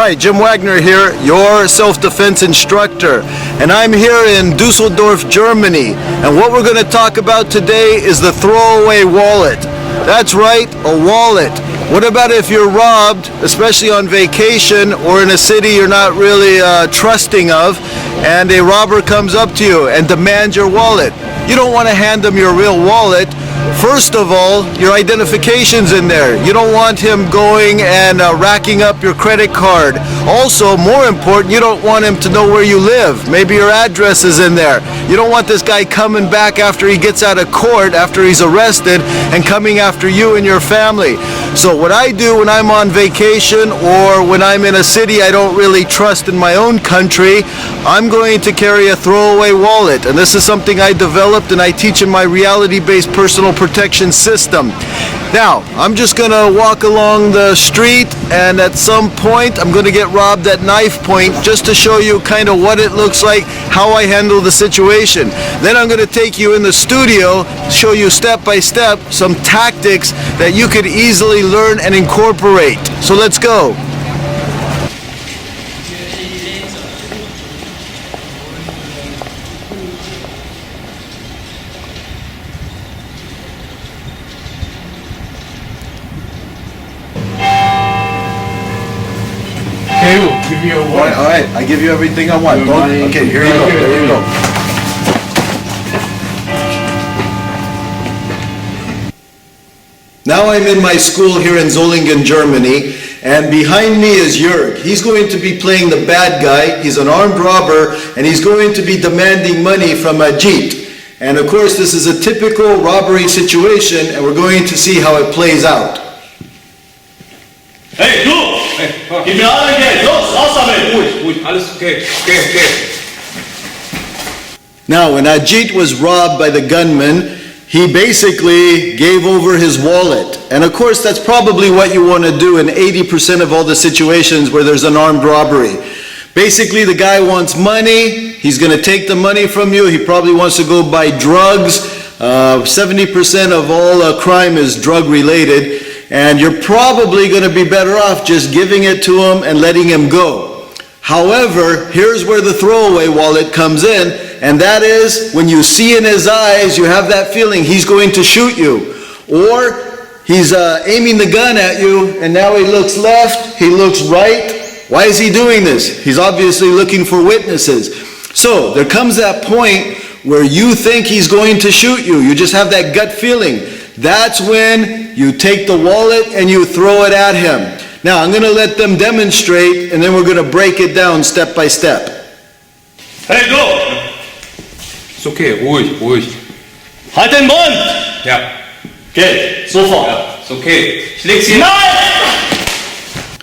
Hi, Jim Wagner here, your self-defense instructor, and I'm here in Dusseldorf, Germany, and what we're going to talk about today is the throwaway wallet. That's right, a wallet. What about if you're robbed, especially on vacation or in a city you're not really trusting of, and a robber comes up to you and demands your wallet? You don't want to hand them your real wallet. First of all, your identification's in there. You don't want him going and racking up your credit card. Also, more important, you don't want him to know where you live. Maybe your address is in there. You don't want this guy coming back after he gets out of court, after he's arrested, and coming after you and your family. So what I do when I'm on vacation or when I'm in a city I don't really trust in my own country, I'm going to carry a throwaway wallet. And this is something I developed and I teach in my reality-based personal protection system. Now, I'm just going to walk along the street, and at some point I'm going to get robbed at knife point just to show you kind of what it looks like, how I handle the situation. Then I'm going to take you in the studio, show you step by step some tactics that you could easily learn and incorporate. So let's go. Give me a what? All right, I give you everything I want. Okay, here you go. There you go. Now I'm in my school here in Solingen, Germany, and behind me is Jörg. He's going to be playing the bad guy. He's an armed robber, and he's going to be demanding money from Ajit. And of course, this is a typical robbery situation, and we're going to see how it plays out. Hey, du! Gib mir alle Geld! Los, raus damit! Ruhig, alles okay. Now, when Ajit was robbed by the gunman, he basically gave over his wallet. And of course, that's probably what you want to do in 80% of all the situations where there's an armed robbery. Basically, the guy wants money. He's going to take the money from you. He probably wants to go buy drugs. 70% of all crime is drug related. And you're probably going to be better off just giving it to him and letting him go. However, here's where the throwaway wallet comes in, and that is when you see in his eyes, you have that feeling he's going to shoot you. Or he's aiming the gun at you, and now he looks left, he looks right. Why is he doing this? He's obviously looking for witnesses. So there comes that point where you think he's going to shoot you. You just have that gut feeling. That's when you take the wallet and you throw it at him. Now, I'm going to let them demonstrate, and then we're going to break it down step by step. Hey, du! Ist okay, ruhig. Halt den Mund! Ja. Geld, sofort. Ja, ist okay. Ich leg's hier. Nein!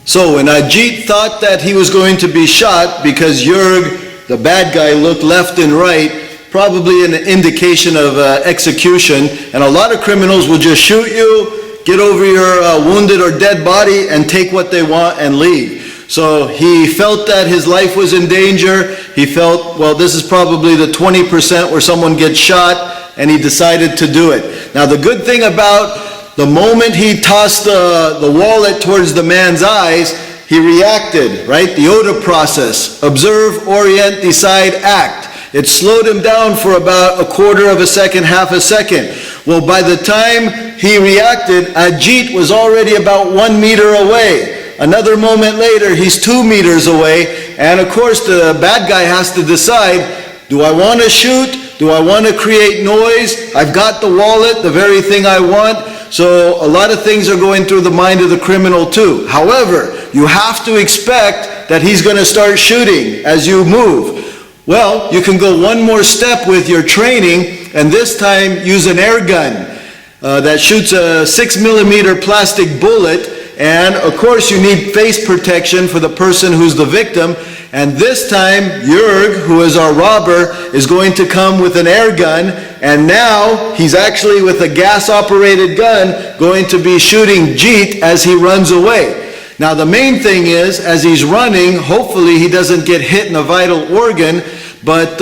So when Ajit thought that he was going to be shot because Jörg, the bad guy, looked left and right, probably an indication of execution, and a lot of criminals will just shoot you, get over your wounded or dead body, and take what they want and leave. So he felt that his life was in danger. He felt, well, this is probably the 20% where someone gets shot, and he decided to do it. Now the good thing about the moment he tossed the wallet towards the man's eyes, he reacted, right? The OTA process, observe, orient, decide, act. It slowed him down for about a quarter of a second, half a second. Well, by the time he reacted, Ajit was already about 1 meter away. Another moment later, he's 2 meters away. And of course, the bad guy has to decide, do I want to shoot? Do I want to create noise? I've got the wallet, the very thing I want. So a lot of things are going through the mind of the criminal too. However, you have to expect that he's going to start shooting as you move. Well, you can go one more step with your training, and this time use an air gun that shoots a 6mm plastic bullet, and of course you need face protection for the person who's the victim, and this time Jörg, who is our robber, is going to come with an air gun, and now he's actually with a gas-operated gun going to be shooting Jeet as he runs away. Now the main thing is, as he's running, hopefully he doesn't get hit in a vital organ, but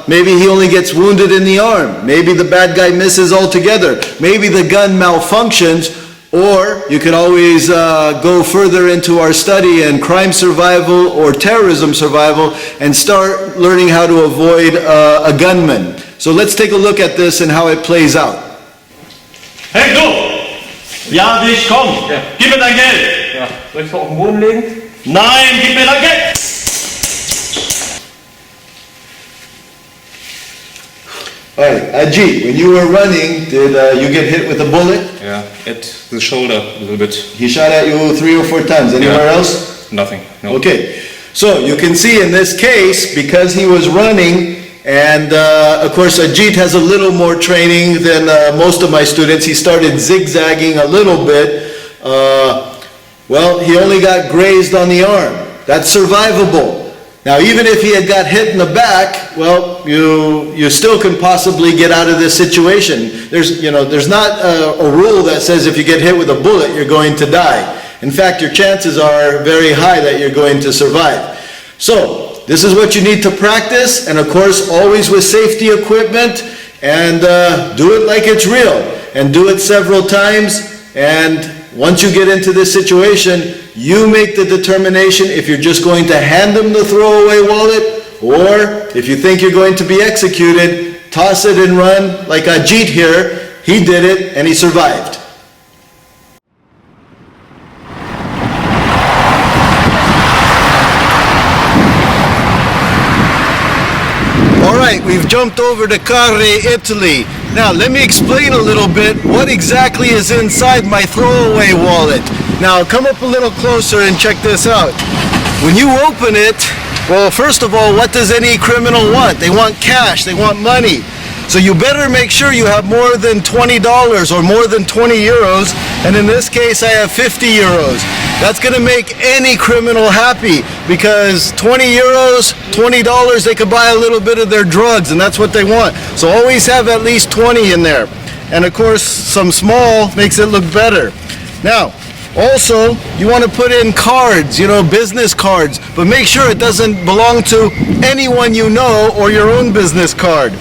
maybe he only gets wounded in the arm. Maybe the bad guy misses altogether. Maybe the gun malfunctions. Or you could always go further into our study in crime survival or terrorism survival and start learning how to avoid a gunman. So let's take a look at this and how it plays out. Hey, du! Ja, dich, komm! Ja. Gib mir dein Geld! Ja. Soll ich es auf den Boden legen? Nein, gib mir dein Geld! All right, Ajit, when you were running, did you get hit with a bullet? Yeah, at the shoulder a little bit. He shot at you 3 or 4 times. Anywhere Yeah. else? Nothing. No. Okay, so you can see in this case, because he was running, and of course Ajit has a little more training than most of my students. He started zigzagging a little bit. Well, he only got grazed on the arm. That's survivable. Now, even if he had got hit in the back, well, you still can possibly get out of this situation. There's not a rule that says if you get hit with a bullet, you're going to die. In fact, your chances are very high that you're going to survive. So, this is what you need to practice, and of course, always with safety equipment, and do it like it's real, and do it several times, and once you get into this situation, you make the determination if you're just going to hand them the throwaway wallet, or if you think you're going to be executed, toss it and run like Ajit here. He did it and he survived. All right, we've jumped over to Carre, Italy. Now, let me explain a little bit what exactly is inside my throwaway wallet. Now, come up a little closer and check this out. When you open it, well, first of all, what does any criminal want? They want cash, they want money. So you better make sure you have more than $20 or more than 20 euros, and in this case I have 50 euros. That's going to make any criminal happy, because 20 euros, $20, they could buy a little bit of their drugs, and that's what they want. So always have at least 20 in there. And of course, some small makes it look better. Now, also, you want to put in cards, business cards, but make sure it doesn't belong to anyone you know or your own business card.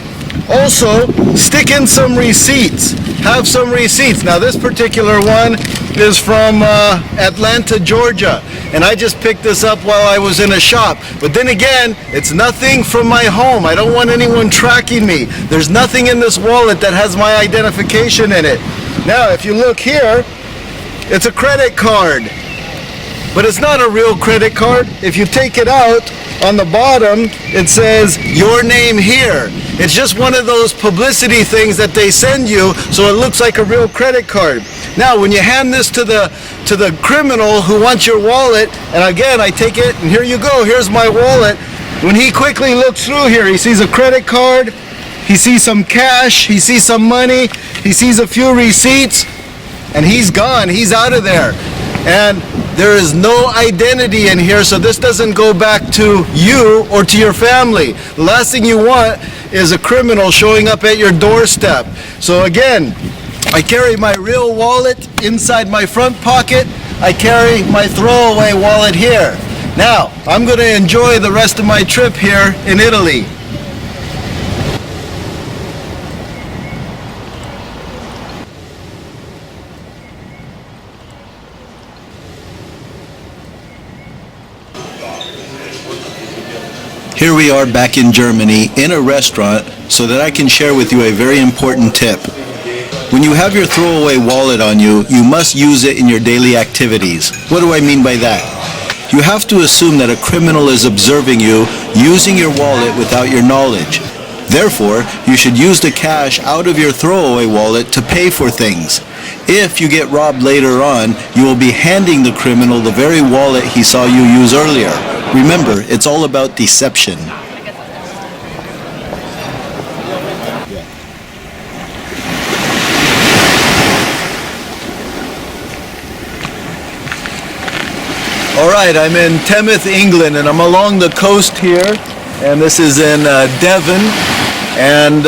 Also, stick in some receipts. Have some receipts. Now, this particular one is from Atlanta, Georgia, and I just picked this up while I was in a shop. But then again, it's nothing from my home. I don't want anyone tracking me. There's nothing in this wallet that has my identification in it. Now, if you look here, it's a credit card, but it's not a real credit card. If you take it out, on the bottom, it says, your name here. It's just one of those publicity things that they send you, so it looks like a real credit card. Now, when you hand this to the criminal who wants your wallet, and again, I take it, and here you go, here's my wallet. When he quickly looks through here, he sees a credit card, he sees some cash, he sees some money, he sees a few receipts, and he's gone, he's out of there. And there is no identity in here, so this doesn't go back to you or to your family. The last thing you want is a criminal showing up at your doorstep. So again, I carry my real wallet inside my front pocket. I carry my throwaway wallet here. Now, I'm going to enjoy the rest of my trip here in Italy. Here we are back in Germany in a restaurant so that I can share with you a very important tip. When you have your throwaway wallet on you, you must use it in your daily activities. What do I mean by that? You have to assume that a criminal is observing you using your wallet without your knowledge. Therefore, you should use the cash out of your throwaway wallet to pay for things. If you get robbed later on, you will be handing the criminal the very wallet he saw you use earlier. Remember, it's all about deception. All right, I'm in Temeth, England, and I'm along the coast here, and this is in Devon. And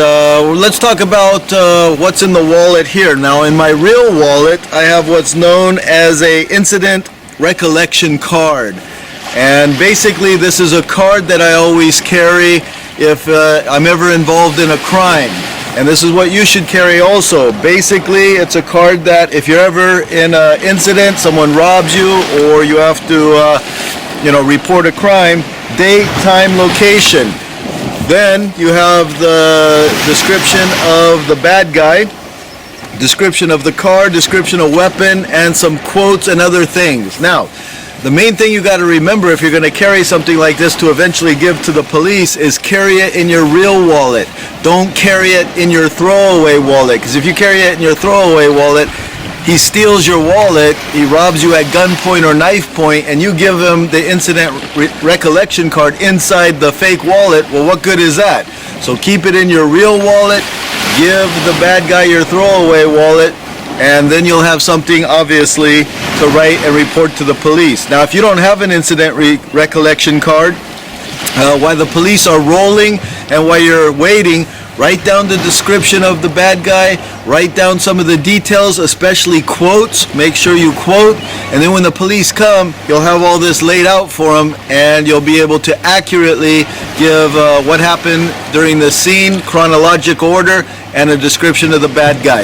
let's talk about what's in the wallet here. Now, in my real wallet, I have what's known as a incident recollection card. And basically, this is a card that I always carry if I'm ever involved in a crime. And this is what you should carry also. Basically, it's a card that if you're ever in an incident, someone robs you, or you have to, report a crime, date, time, location. Then you have the description of the bad guy, description of the car, description of weapon, and some quotes and other things. Now, the main thing you got to remember if you're going to carry something like this to eventually give to the police is carry it in your real wallet. Don't carry it in your throwaway wallet, because if you carry it in your throwaway wallet, he steals your wallet, he robs you at gunpoint or knife point, and you give him the incident recollection card inside the fake wallet. Well, what good is that? So keep it in your real wallet, give the bad guy your throwaway wallet, and then you'll have something, obviously, to write and report to the police. Now, if you don't have an incident recollection card, while the police are rolling and while you're waiting, write down the description of the bad guy, write down some of the details, especially quotes. Make sure you quote, and then when the police come, you'll have all this laid out for them, and you'll be able to accurately give what happened during the scene, chronological order, and a description of the bad guy.